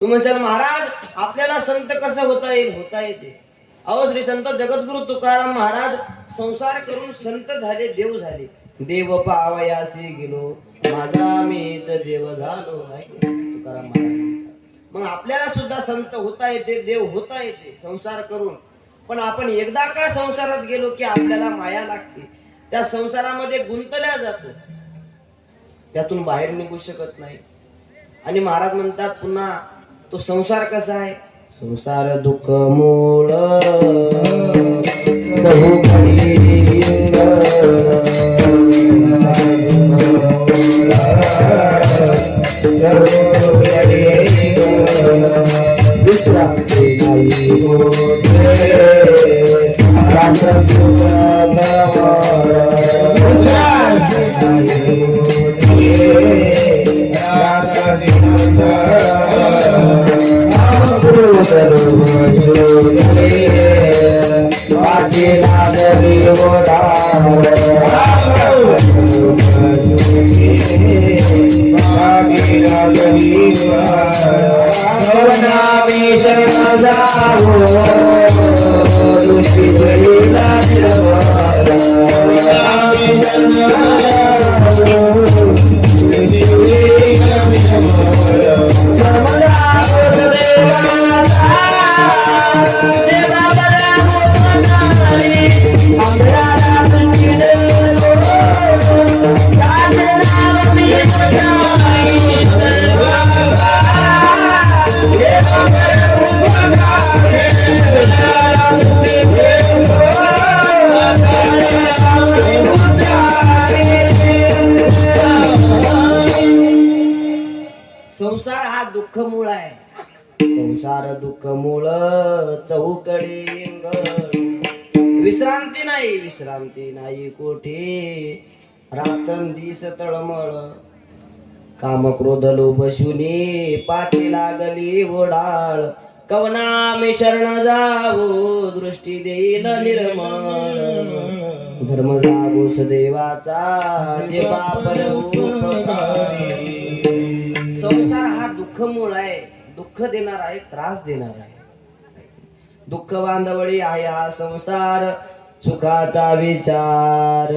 तू म्हणशाल महाराज आपल्याला संत कसं होता येईल? होता येते. अहो श्री संत जगद्गुरु तुकाराम महाराज संसार करून संत झाले, देव झाले. देव पावयासी गेलो माझा मीच देव झालो तुकाराम महाराज. मग आपल्याला सुद्धा संत होता येते, देव होता येते संसार करून. पण आपण एकदा का संसारात गेलो की आपल्याला माया लागते, त्या संसारामध्ये गुंतल्या जातो, त्यातून बाहेर निघू शकत नाही. आणि महाराज म्हणतात पुन्हा तो संसार कसा आहे? संसार दुःख मूळ संसार हा दुःख मूळ आहे. संसार दुःख मूळ चौकडे विश्रांती नाही, विश्रांती नाही कोठे. रात्रंदिवस तळमळ काम क्रोध लोभ शुनी पाठी लागली ओढाळ. कवना मी शरण जावो दृष्टी देईल निर्मळ. धर्म जागोस देवाचा जे बापर संसार हा दुःख मूळ आहे, दुःख देणार आहे, त्रास देणार आहे. दुःख बांधवळी आहे हा संसार, सुखाचा विचार